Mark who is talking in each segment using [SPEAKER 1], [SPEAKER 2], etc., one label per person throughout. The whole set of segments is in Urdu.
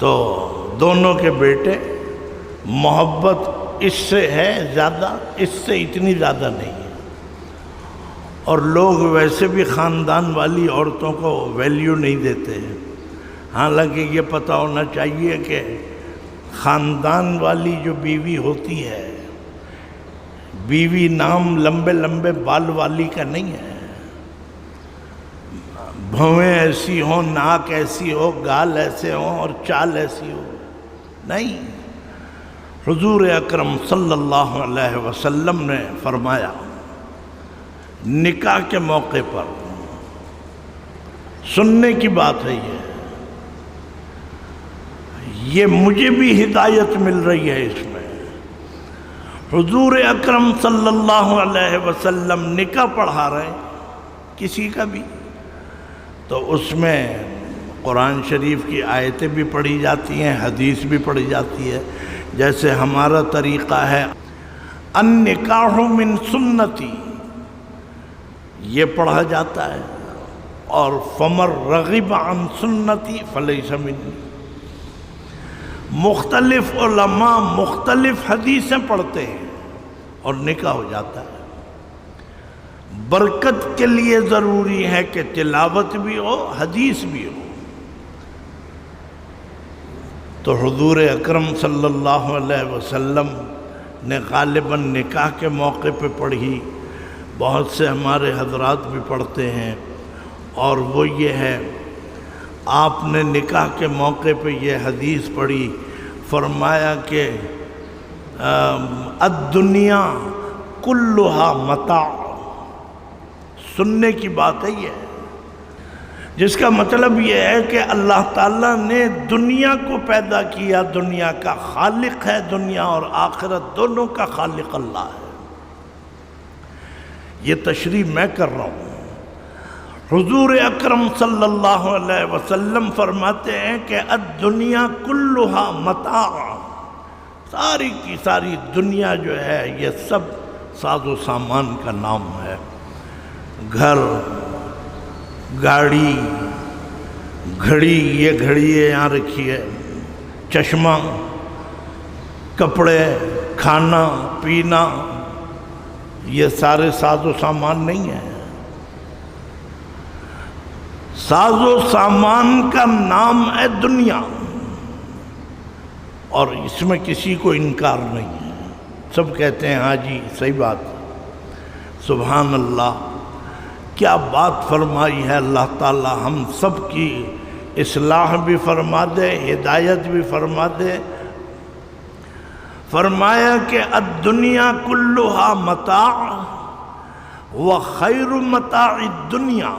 [SPEAKER 1] تو دونوں کے بیٹے، محبت اس سے ہے زیادہ، اس سے اتنی زیادہ نہیں ہے، اور لوگ ویسے بھی خاندان والی عورتوں کو ویلیو نہیں دیتے ہیں۔ حالانکہ یہ پتہ ہونا چاہیے کہ خاندان والی جو بیوی ہوتی ہے، بیوی نام لمبے لمبے بال والی کا نہیں ہے، بھویں ایسی ہوں، ناک ایسی ہو، گال ایسے ہوں اور چال ایسی ہو، نہیں۔ حضور اکرم صلی اللہ علیہ وسلم نے فرمایا نکاح کے موقع پر، سننے کی بات ہے یہ مجھے بھی ہدایت مل رہی ہے اس میں۔ حضور اکرم صلی اللہ علیہ وسلم نکاح پڑھا رہے ہیں کسی کا بھی، تو اس میں قرآن شریف کی آیتیں بھی پڑھی جاتی ہیں، حدیث بھی پڑھی جاتی ہے۔ جیسے ہمارا طریقہ ہے النکاح من سنتی، یہ پڑھا جاتا ہے، اور فمن رغب عن سنتی فلیس منی۔ مختلف علماء مختلف حدیثیں پڑھتے ہیں اور نکاح ہو جاتا ہے۔ برکت کے لیے ضروری ہے کہ تلاوت بھی ہو، حدیث بھی ہو۔ تو حضور اکرم صلی اللہ علیہ وسلم نے غالباً نکاح کے موقع پہ پڑھی، بہت سے ہمارے حضرات بھی پڑھتے ہیں، اور وہ یہ ہے، آپ نے نکاح کے موقع پہ یہ حدیث پڑھی، فرمایا کہ الدنیا کلھا متاع۔ سننے کی بات ہے یہ، جس کا مطلب یہ ہے کہ اللہ تعالیٰ نے دنیا کو پیدا کیا، دنیا کا خالق ہے، دنیا اور آخرت دونوں کا خالق اللہ ہے۔ یہ تشریح میں کر رہا ہوں۔ حضور اکرم صلی اللہ علیہ وسلم فرماتے ہیں کہ الدنیا کلھا متاع، ساری کی ساری دنیا جو ہے یہ سب ساز و سامان کا نام ہے۔ گھر، گاڑی، گھڑی، یہ گھڑی یہاں رکھی ہے، چشمہ، کپڑے، کھانا پینا، یہ سارے ساز و سامان نہیں ہیں۔ ساز و سامان کا نام ہے دنیا، اور اس میں کسی کو انکار نہیں ہے۔ سب کہتے ہیں ہاں جی صحیح بات، سبحان اللہ، کیا بات فرمائی ہے اللہ تعالی، ہم سب کی اصلاح بھی فرما دے، ہدایت بھی فرما دے۔ فرمایا کہ الدنیا کلھا متاع وخیر متاع الدنیا،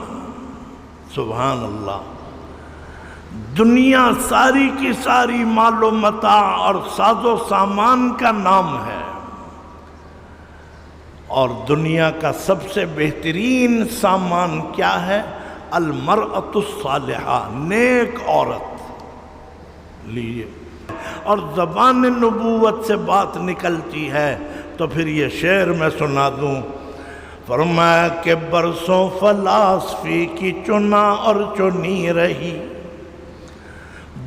[SPEAKER 1] سبحان اللہ، دنیا ساری کی ساری مال و متاع اور ساز و سامان کا نام ہے، اور دنیا کا سب سے بہترین سامان کیا ہے؟ المرأۃ الصالحہ، نیک عورت۔ لیجیے، اور زبان نبوت سے بات نکلتی ہے تو پھر یہ شعر میں سنا دوں۔ فرمایا کہ برسوں فلاسفی کی چنا اور چنی رہی،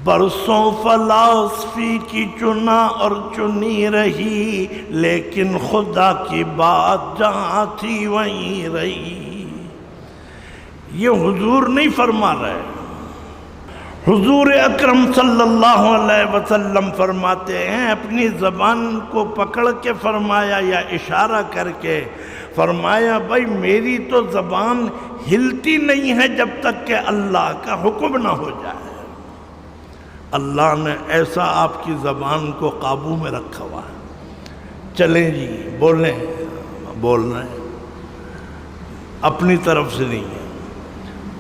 [SPEAKER 1] برسوں فلاسفی کی چنا اور چنی رہی، لیکن خدا کی بات جہاں تھی وہیں رہی۔ یہ حضور نہیں فرما رہے، حضور اکرم صلی اللہ علیہ وسلم فرماتے ہیں، اپنی زبان کو پکڑ کے فرمایا یا اشارہ کر کے فرمایا، بھائی میری تو زبان ہلتی نہیں ہے جب تک کہ اللہ کا حکم نہ ہو جائے۔ اللہ نے ایسا آپ کی زبان کو قابو میں رکھا ہوا ہے، چلیں جی بولیں، بول رہے ہیں، اپنی طرف سے نہیں ہے۔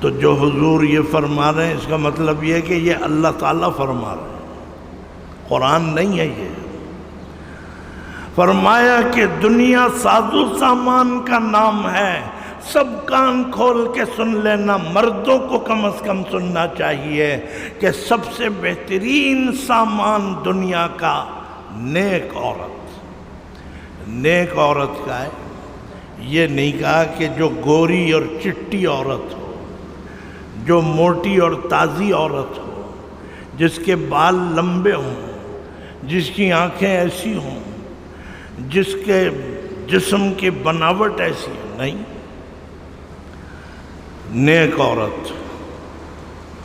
[SPEAKER 1] تو جو حضور یہ فرما رہے ہیں اس کا مطلب یہ ہے کہ یہ اللہ تعالیٰ فرما رہے ہیں، قرآن نہیں ہے یہ۔ فرمایا کہ دنیا ساز و سامان کا نام ہے، سب کان کھول کے سن لینا، مردوں کو کم از کم سننا چاہیے کہ سب سے بہترین سامان دنیا کا نیک عورت۔ نیک عورت کا ہے، یہ نہیں کہا کہ جو گوری اور چٹی عورت ہو، جو موٹی اور تازی عورت ہو، جس کے بال لمبے ہوں، جس کی آنکھیں ایسی ہوں، جس کے جسم کی بناوٹ ایسی ہے، نہیں۔ نیک عورت،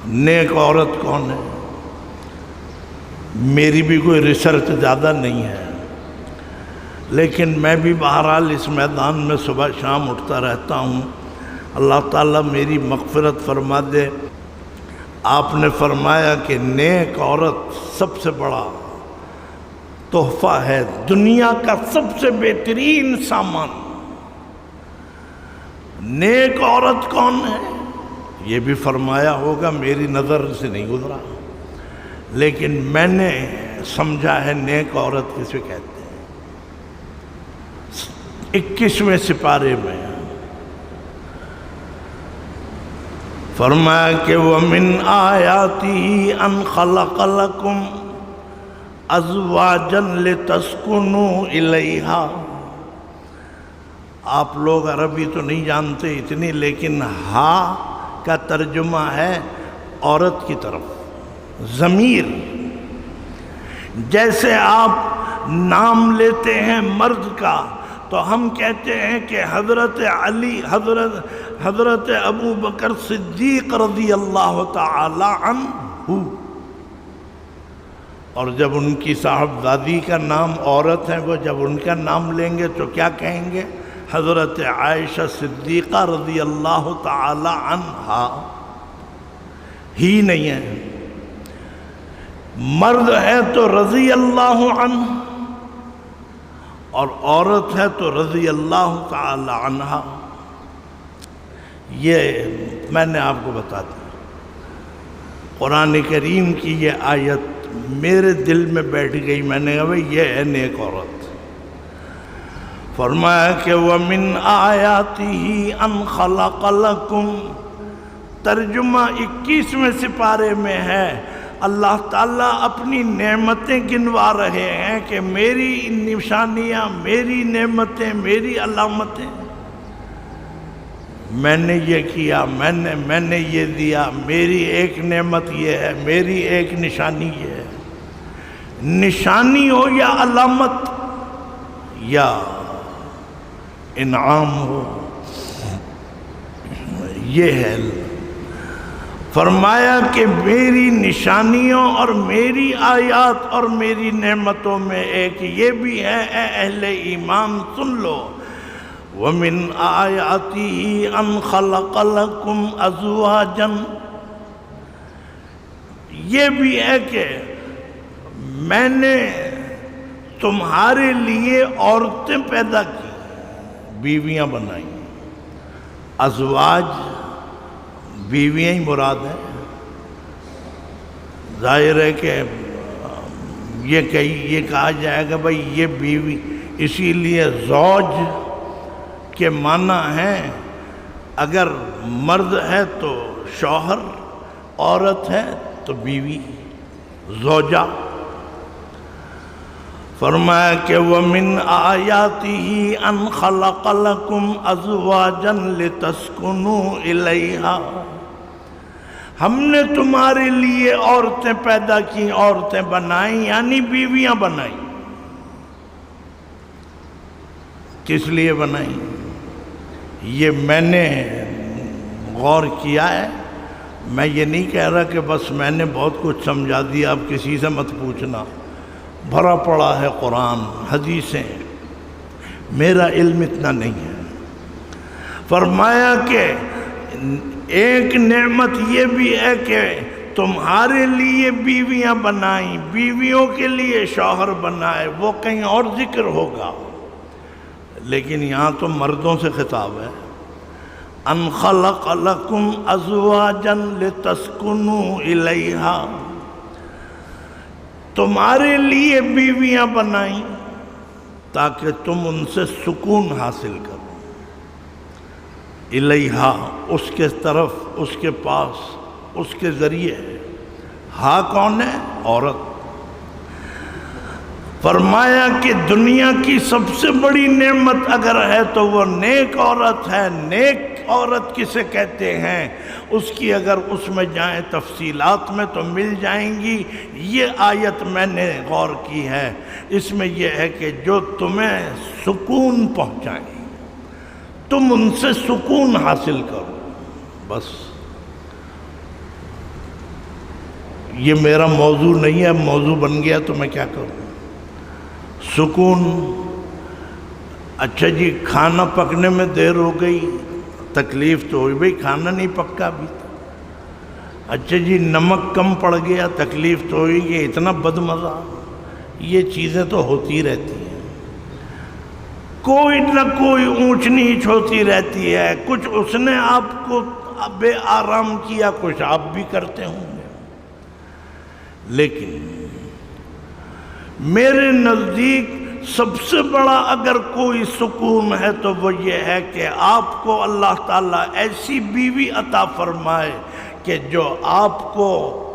[SPEAKER 1] نیک عورت کون ہے؟ میری بھی کوئی ریسرچ زیادہ نہیں ہے، لیکن میں بھی بہرحال اس میدان میں صبح شام اٹھتا رہتا ہوں۔ اللہ تعالیٰ میری مغفرت فرما دے۔ آپ نے فرمایا کہ نیک عورت سب سے بڑا تحفہ ہے، دنیا کا سب سے بہترین سامان۔ نیک عورت کون ہے؟ یہ بھی فرمایا ہوگا، میری نظر سے نہیں گزرا، لیکن میں نے سمجھا ہے نیک عورت کسے کہتے ہیں۔ 21ویں سپارے میں فرمایا کہ وَمِنْ آيَاتِهِ أَنْ خَلَقَ لَكُمْ أَزْوَاجًا لِتَسْكُنُوا إِلَيْهَا۔ آپ لوگ عربی تو نہیں جانتے اتنی، لیکن ہا کا ترجمہ ہے عورت کی طرف، ضمیر۔ جیسے آپ نام لیتے ہیں مرد کا تو ہم کہتے ہیں کہ حضرت علی، حضرت ابو بکر صدیق رضی اللہ تعالی عنہ، اور جب ان کی صاحبزادی کا نام عورت ہے، وہ جب ان کا نام لیں گے تو کیا کہیں گے؟ حضرت عائشہ صدیقہ رضی اللہ تعالی عنہا ہی نہیں ہے۔ مرد ہے تو رضی اللہ عنہ، اور عورت ہے تو رضی اللہ تعالی عنہا۔ یہ میں نے آپ کو بتا دیا، قرآن کریم کی یہ آیت میرے دل میں بیٹھ گئی۔ میں نے کہا بھئی یہ ہے نیک عورت۔ فرمایا کہ وَمِنْ آيَاتِهِ أَنْ خَلَقَ لَكُمْ، ترجمہ 21ویں سپارے میں ہے۔ اللہ تعالیٰ اپنی نعمتیں گنوا رہے ہیں کہ میری نشانیاں، میری نعمتیں، میری علامتیں، میں نے یہ کیا، میں نے یہ دیا، میری ایک نعمت یہ ہے، میری ایک نشانی یہ ہے۔ نشانی ہو یا علامت یا انعام ہو، یہ ہے۔ فرمایا کہ میری نشانیوں اور میری آیات اور میری نعمتوں میں ایک یہ بھی ہے، اے اہل ایمان سن لو، وَمِنْ آيَاتِهِ أَنْ خَلَقَ لَكُمْ أَزْوَاجًا، یہ بھی ہے کہ میں نے تمہارے لیے عورتیں پیدا کی، بیویاں بنائیں۔ ازواج بیویاں ہی مراد ہیں۔ ظاہر ہے کہ یہ کہا جائے گا بھئی یہ بیوی، اسی لیے زوج کے معنی ہیں، اگر مرد ہے تو شوہر، عورت ہے تو بیوی، زوجہ۔ فرمایا کہ وَمِنْ آيَاتِهِ أَنْ خَلَقَ لَكُمْ أَزْوَاجًا لِتَسْكُنُوا إِلَيْهَا، ہم نے تمہارے لیے عورتیں پیدا کی، عورتیں بنائیں، یعنی بیویاں بنائیں۔ کس لیے بنائیں؟ یہ میں نے غور کیا ہے۔ میں یہ نہیں کہہ رہا کہ بس میں نے بہت کچھ سمجھا دیا، اب کسی سے مت پوچھنا، بھرا پڑا ہے قرآن، حدیثیں، میرا علم اتنا نہیں ہے۔ فرمایا کہ ایک نعمت یہ بھی ہے کہ تمہارے لیے بیویاں بنائیں، بیویوں کے لیے شوہر بنائے، وہ کہیں اور ذکر ہوگا، لیکن یہاں تو مردوں سے خطاب ہے۔ ان خلق لکم ازواجا لتسکنوا الیہا، تمہارے لیے بیویاں بنائیں تاکہ تم ان سے سکون حاصل کرو۔ الیہا، اس کے طرف، اس کے پاس، اس کے ذریعے۔ ہاں کون ہے؟ عورت۔ فرمایا کہ دنیا کی سب سے بڑی نعمت اگر ہے تو وہ نیک عورت ہے، نیک عورت کسے کہتے ہیں، اس کی اگر اس میں جائیں تفصیلات میں تو مل جائیں گی۔ یہ آیت میں نے غور کی ہے، اس میں یہ ہے کہ جو تمہیں سکون پہنچائیں، تم ان سے سکون حاصل کرو، بس۔ یہ میرا موضوع نہیں ہے، موضوع بن گیا تو میں کیا کروں۔ سکون، اچھا جی کھانا پکنے میں دیر ہو گئی، تکلیف تو ہوئی، بھئی کھانا نہیں پکا ابھی تک۔ اچھا جی نمک کم پڑ گیا، تکلیف تو ہوئی، یہ اتنا بد مزہ، یہ چیزیں تو ہوتی رہتی ہیں، کوئی نہ کوئی اونچ نیچ ہوتی رہتی ہے، کچھ اس نے آپ کو بے آرام کیا، کچھ آپ بھی کرتے ہوں گے۔ لیکن میرے نزدیک سب سے بڑا اگر کوئی سکون ہے تو وہ یہ ہے کہ آپ کو اللہ تعالیٰ ایسی بیوی عطا فرمائے کہ جو آپ کو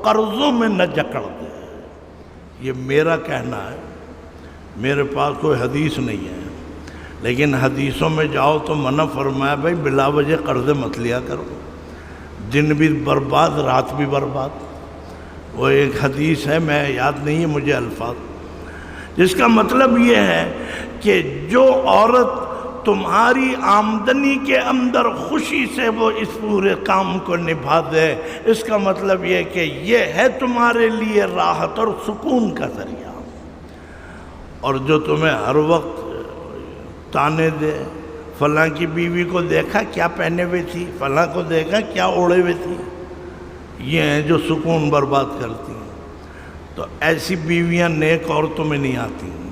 [SPEAKER 1] قرضوں میں نہ جکڑ دے۔ یہ میرا کہنا ہے، میرے پاس کوئی حدیث نہیں ہے، لیکن حدیثوں میں جاؤ تو منع فرمایا بھائی بلا وجہ قرض مت لیا کرو، دن بھی برباد رات بھی برباد۔ وہ ایک حدیث ہے، میں یاد نہیں ہے مجھے الفاظ، جس کا مطلب یہ ہے کہ جو عورت تمہاری آمدنی کے اندر خوشی سے وہ اس پورے کام کو نبھا دے، اس کا مطلب یہ کہ یہ ہے تمہارے لیے راحت اور سکون کا ذریعہ۔ اور جو تمہیں ہر وقت تانے دے، فلاں کی بیوی کو دیکھا کیا پہنے ہوئے تھی، فلاں کو دیکھا کیا اوڑے ہوئے تھی، یہ ہیں جو سکون برباد کرتی ہیں۔ تو ایسی بیویاں نیک عورتوں میں نہیں آتی۔